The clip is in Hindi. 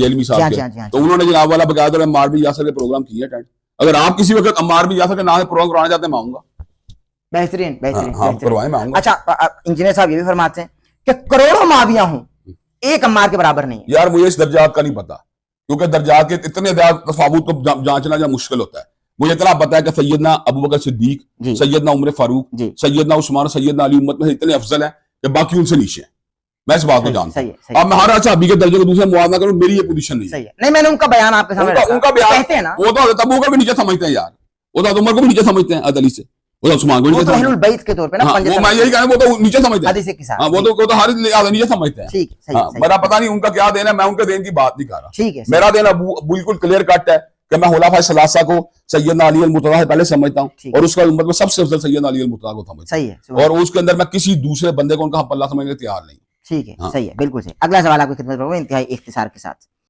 जेलमी साहब हाँ के, जी, हाँ जी, हाँ तो जी। उन्होंने जनाब वाला बकायदा अम्मार बिन यासर के प्रोग्राम किए अटेंड। अगर आप किसी वक्त अम्मार बिन यासर के नाम से प्रोग्राम कराना चाहते हैं, मैं आऊंगा। बेहतरीन बेहतरीन हाँ बेहतरीन। करवाएं, मैं आऊंगा। अच्छा, इंजीनियर साहब ये भी फरमाते हैं कि करोड़ों माविया हूं, एक अम्मार के बराबर नहीं है। यार मुझे इस दर्जात का नहीं पता, क्योंकि दर्जात के इतने तफावुत को जांचना जब मुश्किल होता है। मुझे इतना पता है कि सैयदना अबू बकर सिद्दीक, जी सैयदना उमर फारूक, जी, सैयदना उस्मान, सैयदना अली उम्मत में इतने अफजल हैं कि बाकी उनसे नीचे हैं। मैं इस बात को सही है, जानता सही हूँ। है, सही है, अब मैं हर सहाबी के दर्जे को दूसरे मुआवजा करूं, मेरी ये पोजीशन नहीं है। सही है। नहीं, मैंने उनका बयान आपके सामने रखा। उनका वो बयान, कहते हैं ना, वो तो हज़रत अबू बकर भी नीचे समझते हैं यार, वो तो उमर को भी नीचे समझते हैं, अली से, वो तो उस्मान को वो नीचे तो समझते अहलुल हैं। बैत के तौर पे ना, हाँ, पंजे वो मैं यही कह रहा हूं, वो तो नीचे समझते हैं। हदीस के साथ। हाँ, वो तो हर नीचे समझते हैं। ठीक, सही हाँ, सही। मेरा पता नहीं उनका क्या देना है, मैं उनके देन की बात नहीं कर रहा। ठीक है, मेरा देना बिल्कुल क्लियर कट है कि मैं खुलाफाए सलासा को सैयदना अली अल मुर्तज़ा से पहले समझता हूँ, और उसका उम्मत में सबसे अफजल सैयदना अली अल मुर्तज़ा को समझता हूँ। सही है, और उसके अंदर मैं किसी दूसरे बंदे को उनका पल्ला समझने को तैयार नहीं। ठीक है, हाँ। सही है, बिल्कुल सही। अगला सवाल आपकी खिदमत में इंतहाई इख्तिसार के साथ।